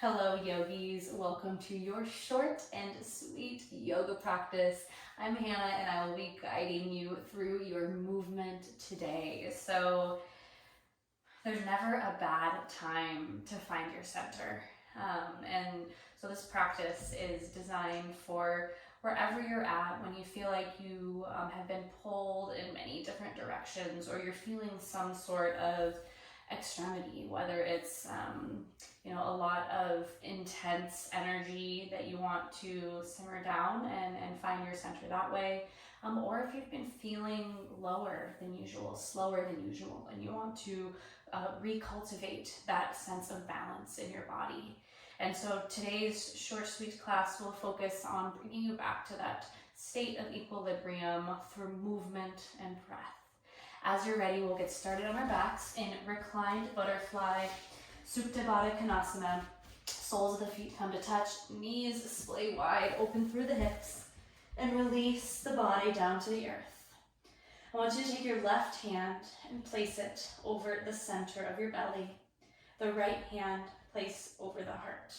Hello yogis, welcome to your short and sweet yoga practice. I'm Hannah and I will be guiding you through your movement today. So there's never a bad time to find your center. And so this practice is designed for wherever you're at when you feel like you have been pulled in many different directions, or you're feeling some sort of extremity, whether it's a lot of intense energy that you want to simmer down and find your center that way, or if you've been feeling lower than usual, slower than usual, and you want to recultivate that sense of balance in your body. And so today's short sweet class will focus on bringing you back to that state of equilibrium through movement and breath. As you're ready, we'll get started on our backs in reclined butterfly, Supta Baddha Konasana. Soles of the feet come to touch, knees splay wide, open through the hips, and release the body down to the earth. I want you to take your left hand and place it over the center of your belly. The right hand place over the heart.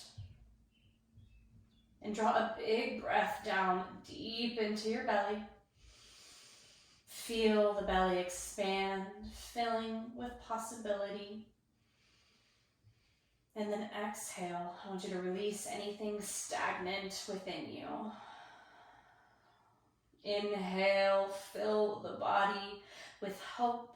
And draw a big breath down deep into your belly. Feel the belly expand, filling with possibility. And then exhale. I want you to release anything stagnant within you. Inhale, fill the body with hope.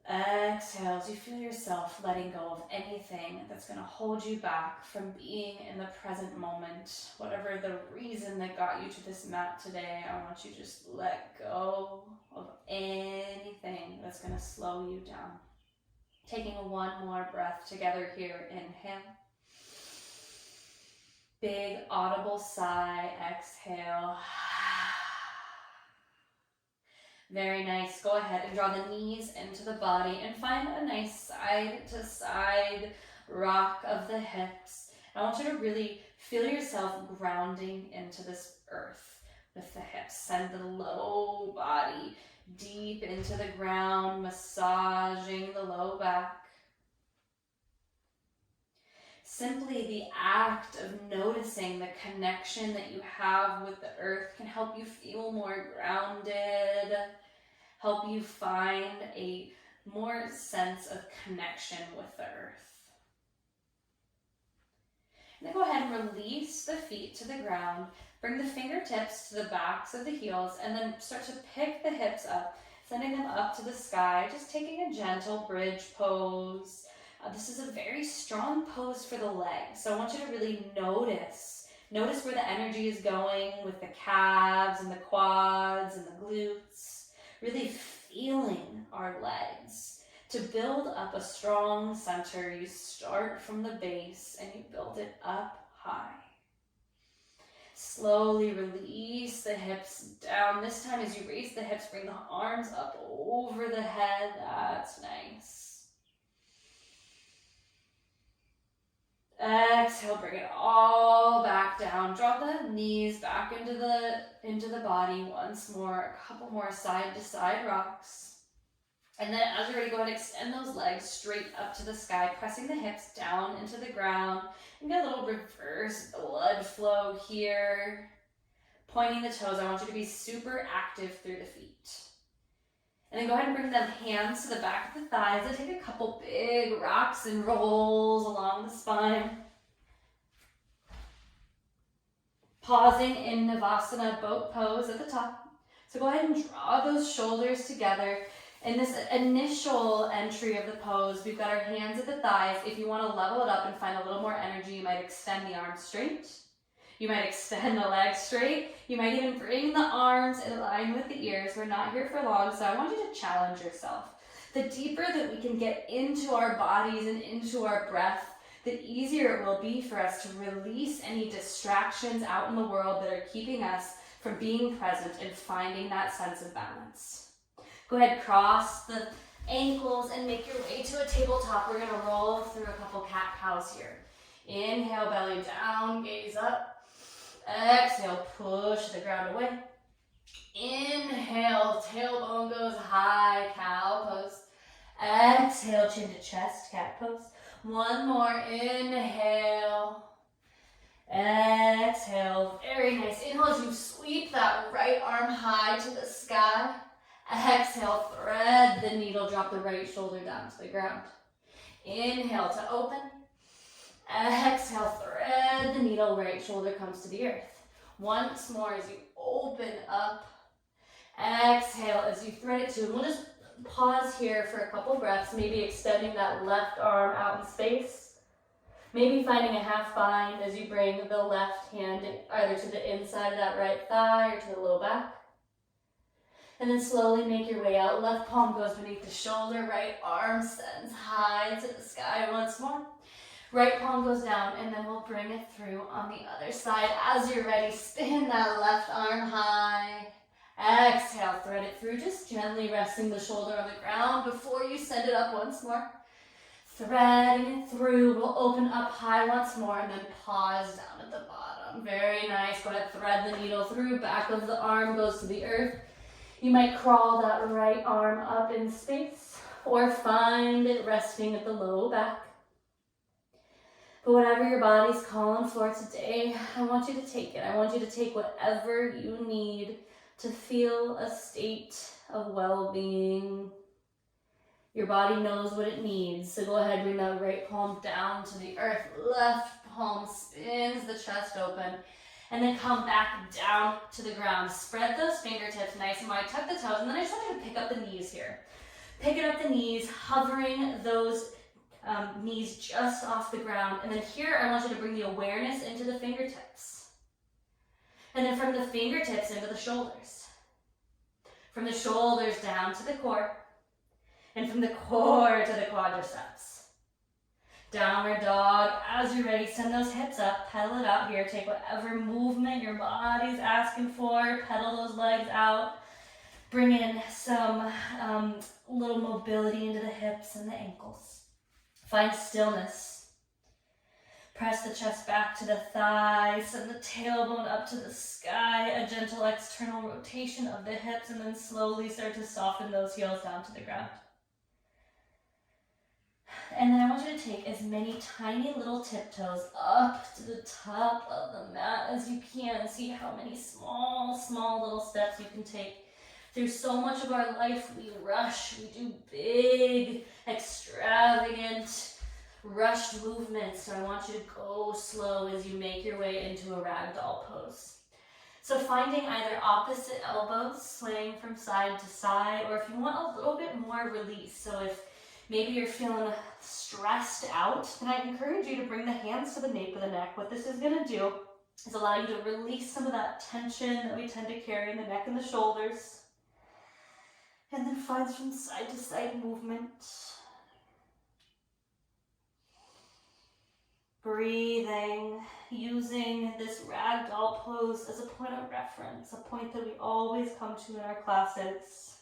Exhale as you feel yourself letting go of anything that's going to hold you back from being in the present moment. Whatever the reason that got you to this mat today, I want you to just let go of anything that's going to slow you down. Taking one more breath together here. Inhale. Big audible sigh. Exhale. Very nice. Go ahead and draw the knees into the body and find a nice side to side rock of the hips. I want you to really feel yourself grounding into this earth with the hips. Send the low body deep into the ground, massaging the low back. Simply the act of noticing the connection that you have with the earth can help you feel more grounded, help you find a more sense of connection with the earth. And then go ahead and release the feet to the ground. Bring the fingertips to the backs of the heels and then start to pick the hips up, sending them up to the sky, just taking a gentle bridge pose. This is a very strong pose for the legs, so I want you to really notice where the energy is going with the calves and the quads and the glutes, really feeling our legs. To build up a strong center, you start from the base and you build it up high. Slowly release the hips down. This time as you raise the hips, bring the arms up over the head. That's nice. Exhale, bring it all back down. Drop the knees back into the body once more. A couple more side to side rocks. And then as you're ready, go ahead and extend those legs straight up to the sky, pressing the hips down into the ground. And get a little reverse blood flow here. Pointing the toes, I want you to be super active through the feet. And then go ahead and bring them hands to the back of the thighs and take a couple big rocks and rolls along the spine. Pausing in Navasana boat pose at the top. So go ahead and draw those shoulders together. In this initial entry of the pose, we've got our hands at the thighs. If you want to level it up and find a little more energy, you might extend the arms straight. You might extend the legs straight. You might even bring the arms in line with the ears. We're not here for long, so I want you to challenge yourself. The deeper that we can get into our bodies and into our breath, the easier it will be for us to release any distractions out in the world that are keeping us from being present and finding that sense of balance. Go ahead, cross the ankles and make your way to a tabletop. We're gonna roll through a couple cat-cows here. Inhale, belly down, gaze up. Exhale, push the ground away. Inhale, tailbone goes high, cow pose. Exhale, chin to chest, cat pose. One more, inhale. Exhale, very nice. Inhale as you sweep that right arm high to the sky. Exhale, thread the needle, drop the right shoulder down to the ground. Inhale to open. Exhale, thread the needle, right shoulder comes to the earth. Once more as you open up. Exhale as you thread it to. And we'll just pause here for a couple breaths, maybe extending that left arm out in space. Maybe finding a half bind as you bring the left hand either to the inside of that right thigh or to the low back. And then slowly make your way out. Left palm goes beneath the shoulder, right arm sends high to the sky once more. Right palm goes down, and then we'll bring it through on the other side. As you're ready, spin that left arm high. Exhale, thread it through, just gently resting the shoulder on the ground before you send it up once more. Threading it through, we'll open up high once more and then pause down at the bottom. Very nice, go ahead, thread the needle through, back of the arm goes to the earth. You might crawl that right arm up in space or find it resting at the low back. But whatever your body's calling for today, I want you to take it. I want you to take whatever you need to feel a state of well-being. Your body knows what it needs, so go ahead, bring that right palm down to the earth. Left palm spins the chest open, and then come back down to the ground. Spread those fingertips nice and wide, tuck the toes, and then I just want you to pick up the knees here. Picking up the knees, hovering those knees just off the ground, and then here I want you to bring the awareness into the fingertips. And then from the fingertips into the shoulders. From the shoulders down to the core. And from the core to the quadriceps. Downward dog. As you're ready, send those hips up, pedal it out here. Take whatever movement your body's asking for, pedal those legs out. Bring in some little mobility into the hips and the ankles. Find stillness. Press the chest back to the thighs, send the tailbone up to the sky, a gentle external rotation of the hips, and then slowly start to soften those heels down to the ground. And then I want you to take as many tiny little tiptoes up to the top of the mat as you can. See how many small little steps you can take. Through so much of our life, we rush, we do big, extravagant, rushed movements. So I want you to go slow as you make your way into a ragdoll pose. So finding either opposite elbows, swaying from side to side, or if you want a little bit more release. So if maybe you're feeling stressed out, then I encourage you to bring the hands to the nape of the neck. What this is going to do is allow you to release some of that tension that we tend to carry in the neck and the shoulders. And then find some side to side movement. Breathing, using this ragdoll pose as a point of reference, a point that we always come to in our classes.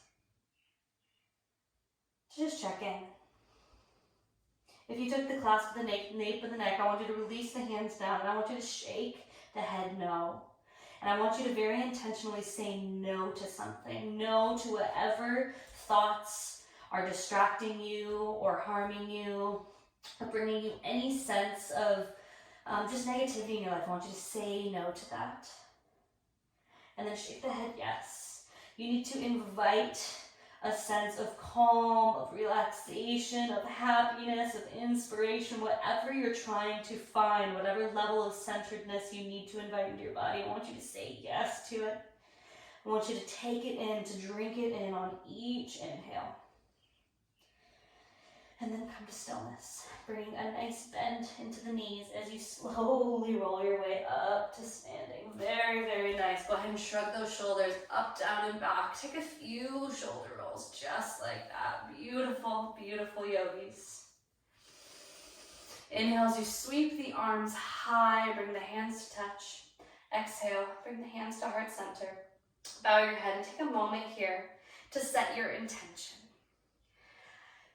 Just check in. If you took the class with the nape of the neck, I want you to release the hands down, and I want you to shake the head no. And I want you to very intentionally say no to something. No to whatever thoughts are distracting you or harming you or bringing you any sense of just negativity in your life. I want you to say no to that. And then shake the head yes. You need to invite a sense of calm, of relaxation, of happiness, of inspiration, whatever you're trying to find, whatever level of centeredness you need to invite into your body. I want you to say yes to it. I want you to take it in, to drink it in on each inhale. And then come to stillness. Bring a nice bend into the knees as you slowly roll your way up to standing. Very, very nice. Go ahead and shrug those shoulders up, down, and back. Take a few shoulder rolls just like that. Beautiful, beautiful yogis. Inhale as you sweep the arms high. Bring the hands to touch. Exhale, bring the hands to heart center. Bow your head and take a moment here to set your intention.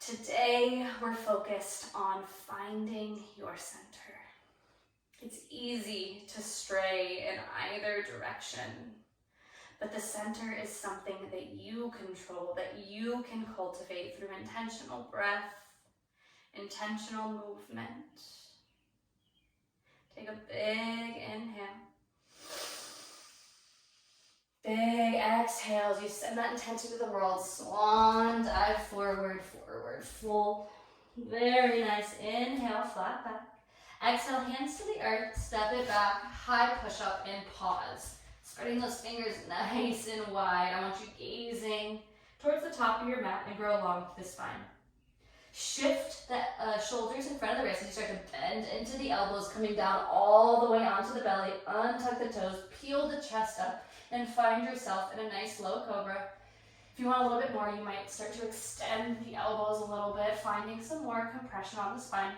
Today, we're focused on finding your center. It's easy to stray in either direction, But the center is something that you control, that you can cultivate through intentional breath, intentional movement. Take a big inhale. Big exhale as you send that intention to the world. Swan dive forward, forward fold. Very nice. Inhale, flat back. Exhale, hands to the earth. Step it back. High push up and pause. Spreading those fingers nice and wide. I want you gazing towards the top of your mat and grow along the spine. Shift the shoulders in front of the wrists as you start to bend into the elbows, coming down all the way onto the belly. Untuck the toes, peel the chest up, and find yourself in a nice low cobra. If you want a little bit more, you might start to extend the elbows a little bit, finding some more compression on the spine.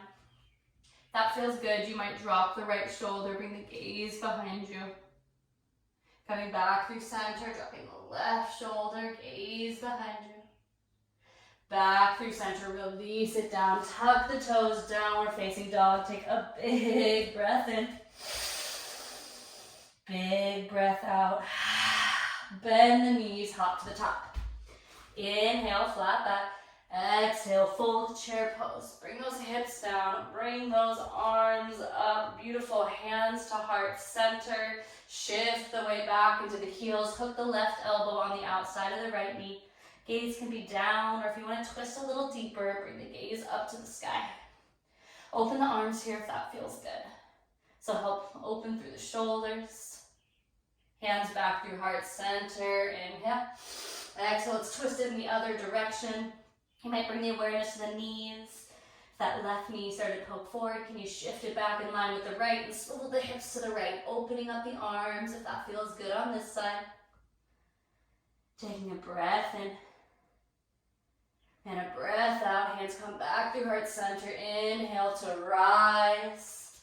If that feels good, you might drop the right shoulder, bring the gaze behind you. Coming back through center, dropping the left shoulder, gaze behind you. Back through center, release it down, tuck the toes, downward facing dog. Take a big breath in. Big breath out. Bend the knees, hop to the top. Inhale, flat back. Exhale, fold chair pose. Bring those hips down, bring those arms up. Beautiful, hands to heart center. Shift the way back into the heels. Hook the left elbow on the outside of the right knee. Gaze can be down, or if you want to twist a little deeper, bring the gaze up to the sky. Open the arms here if that feels good. So help open through the shoulders. Hands back through heart center. Inhale. Exhale, let's twist it in the other direction. You might bring the awareness to the knees. If that left knee started to poke forward, can you shift it back in line with the right and swivel the hips to the right, opening up the arms if that feels good on this side. Taking a breath in. And a breath out, hands come back through heart center. Inhale to rise.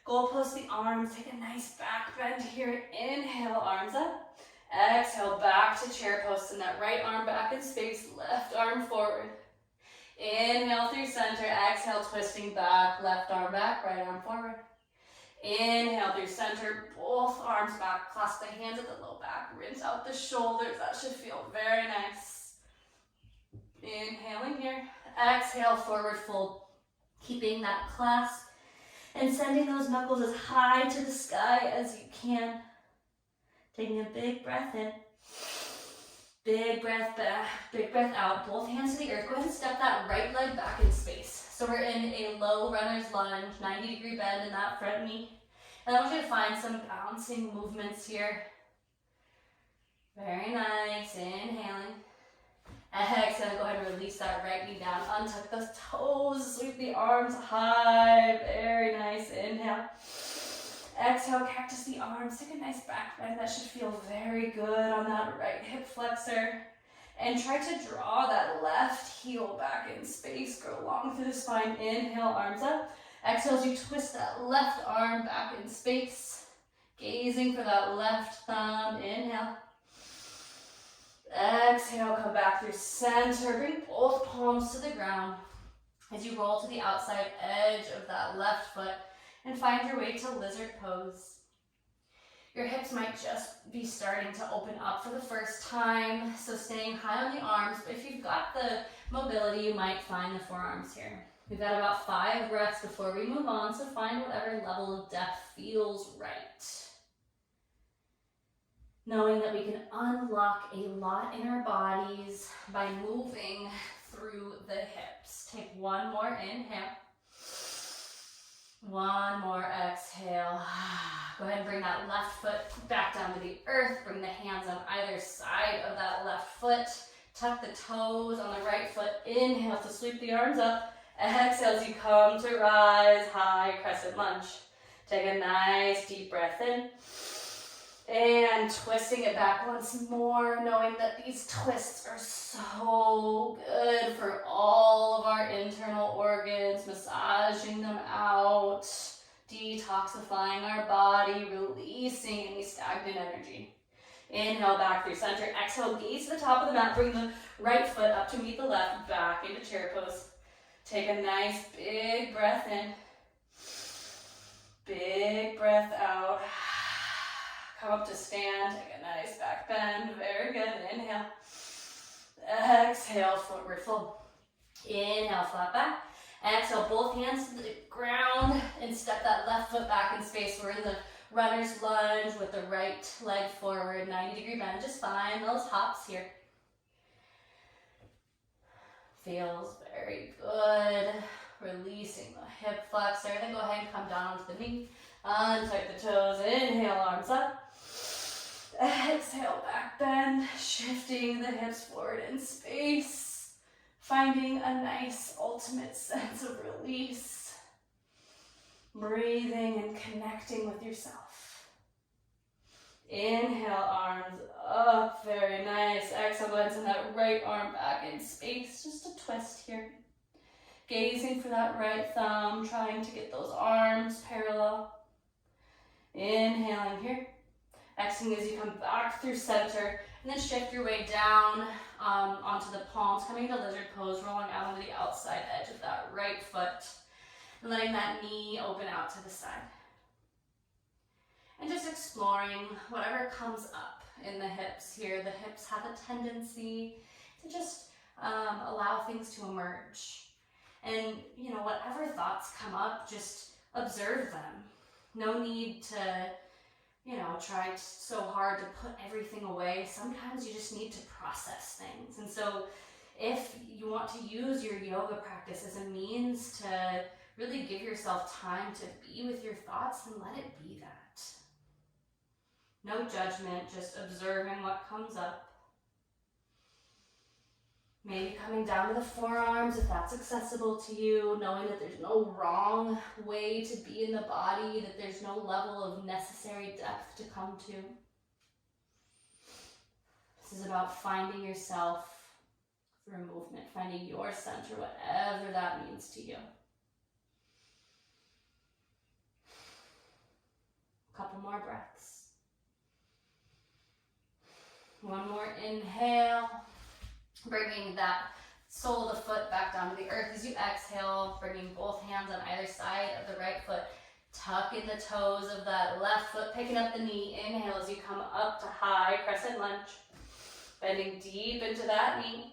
Goalpost the arms, take a nice back bend here. Inhale, arms up. Exhale, back to chair pose. Send that right arm back in space, left arm forward. Inhale through center, exhale, twisting back, left arm back, right arm forward. Inhale through center, both arms back, clasp the hands at the low back, rinse out the shoulders. That should feel very nice. Inhaling here, exhale, forward fold, keeping that clasp and sending those knuckles as high to the sky as you can. Taking a big breath in, big breath back, big breath out, both hands to the earth. Go ahead and step that right leg back in space. So we're in a low runner's lunge, 90-degree bend in that front knee. And I want you to find some bouncing movements here. Very nice, inhaling. Exhale, go ahead and release that right knee down. Untuck those toes, sweep the arms high. Very nice, inhale. Exhale, cactus the arms. Take a nice back bend. That should feel very good on that right hip flexor. And try to draw that left heel back in space. Go long through the spine. Inhale, arms up. Exhale as you twist that left arm back in space. Gazing for that left thumb. Inhale. Exhale, come back through center. Bring both palms to the ground as you roll to the outside edge of that left foot and find your way to lizard pose. Your hips might just be starting to open up for the first time, so staying high on the arms, but if you've got the mobility, you might find the forearms here. We've got about 5 breaths before we move on, so find whatever level of depth feels right. Knowing that we can unlock a lot in our bodies by moving through the hips. Take one more inhale. One more exhale. Go ahead and bring that left foot back down to the earth. Bring the hands on either side of that left foot. Tuck the toes on the right foot. Inhale to sweep the arms up. Exhale as you come to rise, high crescent lunge. Take a nice deep breath in. And twisting it back once more, knowing that these twists are so good for all of our internal organs, massaging them out, detoxifying our body, releasing any stagnant energy. Inhale back through center. Exhale, gaze to the top of the mat. Bring the right foot up to meet the left, back into chair pose. Take a nice big breath in. Big breath out. Come up to stand, take a nice back bend, very good. Inhale. Exhale, forward fold. Inhale, flat back. Exhale, both hands to the ground and step that left foot back in space. We're in the runner's lunge with the right leg forward, 90-degree bend. Just find those hops here. Feels very good. Releasing the hip flexor. Then go ahead and come down onto the knee. Untight the toes. Inhale, arms up. Exhale, back bend. Shifting the hips forward in space. Finding a nice ultimate sense of release. Breathing and connecting with yourself. Inhale, arms up. Very nice. Exhale, go ahead and send that right arm back in space. Just a twist here. Gazing for that right thumb, trying to get those arms parallel. Inhaling here. Exhaling as you come back through center, and then shift your way down onto the palms, coming to lizard pose, rolling out onto the outside edge of that right foot, and letting that knee open out to the side. And just exploring whatever comes up in the hips here. The hips have a tendency to just allow things to emerge. And, you know, whatever thoughts come up, just observe them. No need to, you know, try so hard to put everything away. Sometimes you just need to process things. And so if you want to use your yoga practice as a means to really give yourself time to be with your thoughts, then let it be that. No judgment, just observing what comes up. Maybe coming down to the forearms if that's accessible to you, knowing that there's no wrong way to be in the body, that there's no level of necessary depth to come to. This is about finding yourself through movement, finding your center, whatever that means to you. A couple more breaths. One more inhale. Bringing that sole of the foot back down to the earth as you exhale, bringing both hands on either side of the right foot. Tuck in the toes of that left foot, picking up the knee. Inhale as you come up to high crescent lunge. Bending deep into that knee.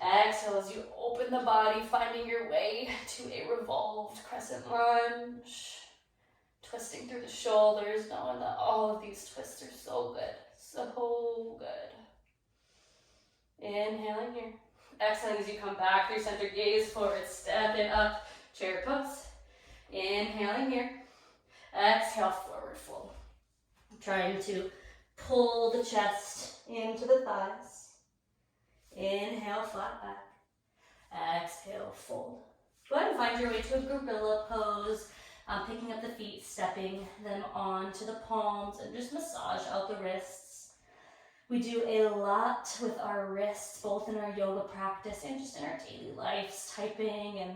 Exhale as you open the body, finding your way to a revolved crescent lunge. Twisting through the shoulders, knowing that all of these twists are so good. So good. Inhaling here. Exhaling as you come back through center, gaze forward, stepping up, chair pose. Inhaling here. Exhale, forward fold. Trying to pull the chest into the thighs. Inhale, flat back. Exhale, fold. Go ahead and find your way to a gorilla pose. Picking up the feet, stepping them onto the palms, and just massage out the wrists. We do a lot with our wrists, both in our yoga practice and just in our daily lives, typing and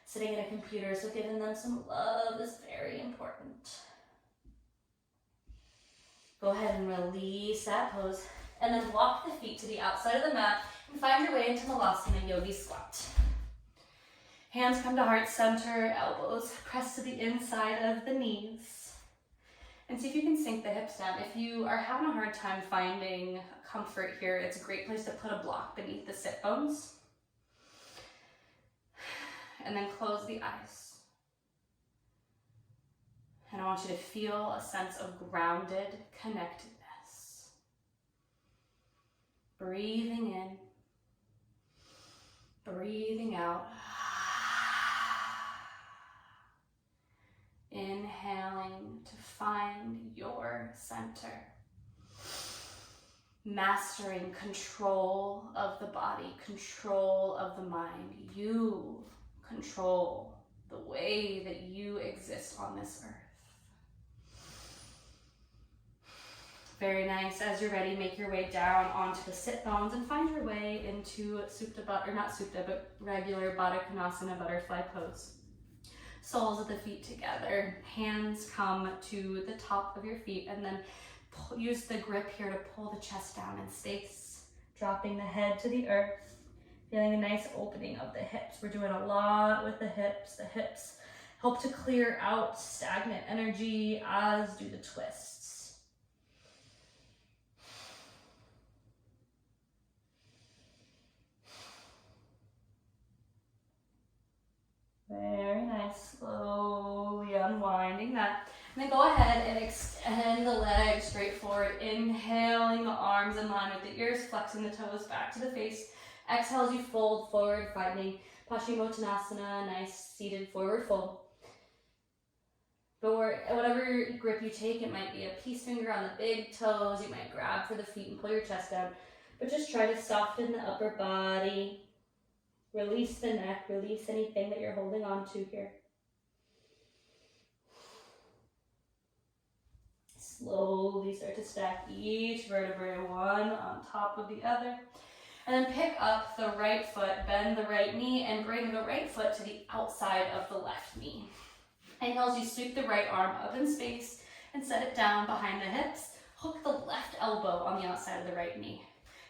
sitting at a computer, so giving them some love is very important. Go ahead and release that pose, and then walk the feet to the outside of the mat and find your way into Malasana Yogi Squat. Hands come to heart center, elbows press to the inside of the knees. And see if you can sink the hips down. If you are having a hard time finding comfort here, it's a great place to put a block beneath the sit bones. And then close the eyes. And I want you to feel a sense of grounded connectedness. Breathing in, breathing out. Inhaling to find your center. Mastering control of the body, control of the mind. You control the way that you exist on this earth. Very nice. As you're ready, make your way down onto the sit bones and find your way into regular Baddha Konasana butterfly pose. Soles of the feet together, hands come to the top of your feet, and then use the grip here to pull the chest down in space, dropping the head to the earth, feeling a nice opening of the hips. We're doing a lot with the hips. The hips help to clear out stagnant energy, as do the twists. Very nice. Slowly unwinding that. And then go ahead and extend the legs straight forward. Inhaling the arms in line with the ears, flexing the toes back to the face. Exhale as you fold forward, finding Paschimottanasana, nice seated forward fold. But whatever grip you take, it might be a peace finger on the big toes. You might grab for the feet and pull your chest down. But just try to soften the upper body. Release the neck, release anything that you're holding on to here. Slowly start to stack each vertebrae one on top of the other. And then pick up the right foot, bend the right knee, and bring the right foot to the outside of the left knee. Inhale as you sweep the right arm up in space and set it down behind the hips. Hook the left elbow on the outside of the right knee.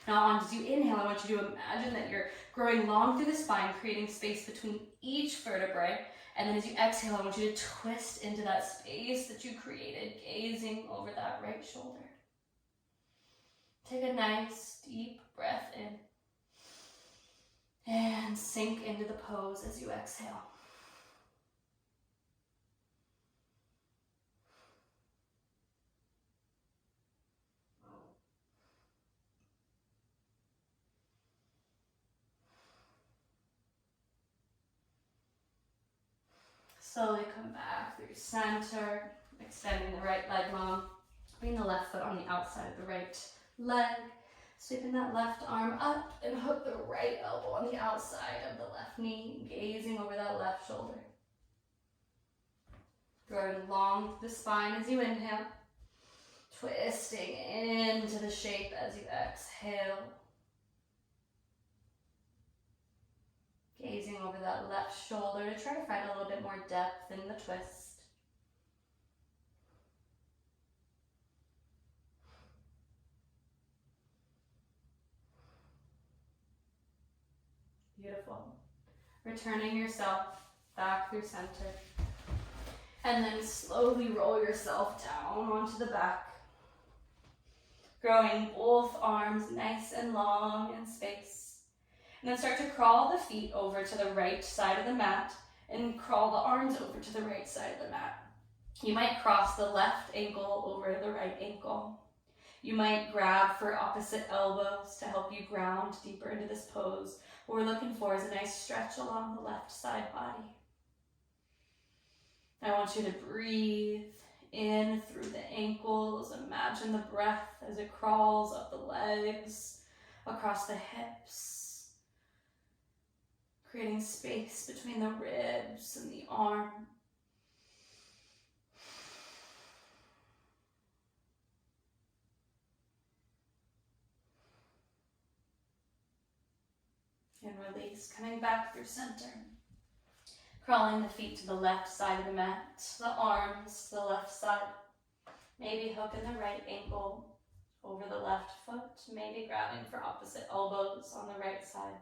Now as you inhale, I want you to imagine that you're growing long through the spine, creating space between each vertebrae. And then as you exhale, I want you to twist into that space that you created, gazing over that right shoulder. Take a nice deep breath in. And sink into the pose as you exhale. Slowly come back through center, extending the right leg long. Bring the left foot on the outside of the right leg. Sweeping that left arm up and hook the right elbow on the outside of the left knee, gazing over that left shoulder. Growing long through the spine as you inhale. Twisting into the shape as you exhale. Gazing over that left shoulder to try to find a little bit more depth in the twist. Beautiful. Returning yourself back through center. And then slowly roll yourself down onto the back. Growing both arms nice and long in space. And then start to crawl the feet over to the right side of the mat and crawl the arms over to the right side of the mat. You might cross the left ankle over the right ankle. You might grab for opposite elbows to help you ground deeper into this pose. What we're looking for is a nice stretch along the left side body. I want you to breathe in through the ankles. Imagine the breath as it crawls up the legs, across the hips, creating space between the ribs and the arm. And release, coming back through center. Crawling the feet to the left side of the mat, the arms to the left side. Maybe hooking the right ankle over the left foot, maybe grabbing for opposite elbows on the right side.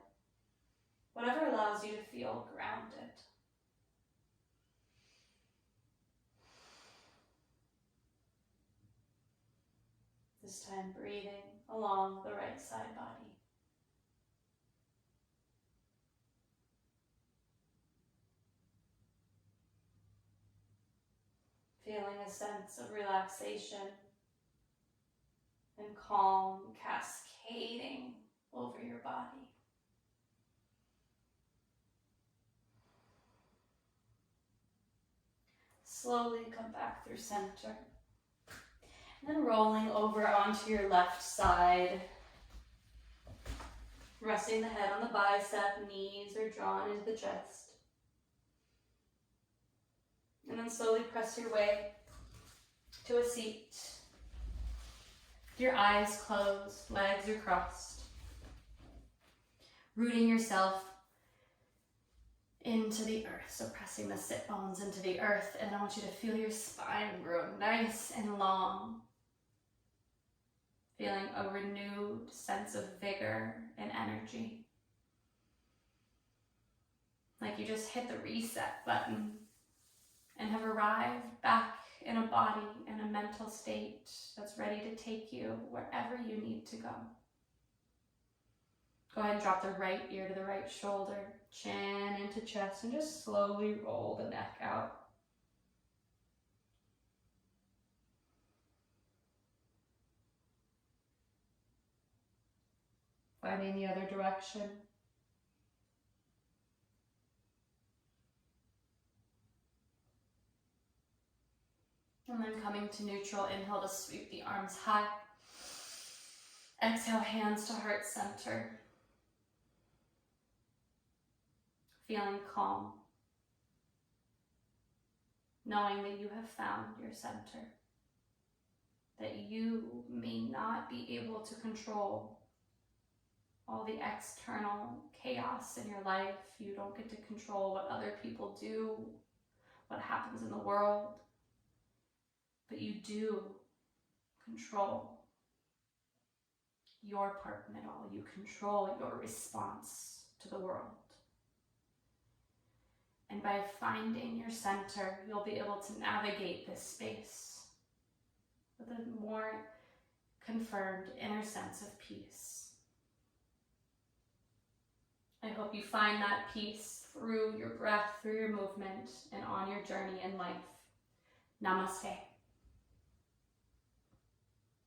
Whatever allows you to feel grounded. This time breathing along the right side body. Feeling a sense of relaxation and calm cascading over your body. Slowly come back through center. And then rolling over onto your left side. Resting the head on the bicep, knees are drawn into the chest. And then slowly press your way to a seat. Your eyes closed, legs are crossed. Rooting yourself into the earth, so pressing the sit bones into the earth. And I want you to feel your spine grow nice and long. Feeling a renewed sense of vigor and energy. Like you just hit the reset button and have arrived back in a body and a mental state that's ready to take you wherever you need to go. Go ahead and drop the right ear to the right shoulder, chin into chest, and just slowly roll the neck out. Finding the other direction. And then coming to neutral, inhale to sweep the arms high. Exhale, hands to heart center. Feeling calm. Knowing that you have found your center. That you may not be able to control all the external chaos in your life. You don't get to control what other people do, what happens in the world. But you do control your part in it all. You control your response to the world. And by finding your center, you'll be able to navigate this space with a more confirmed inner sense of peace. I hope you find that peace through your breath, through your movement, and on your journey in life. Namaste.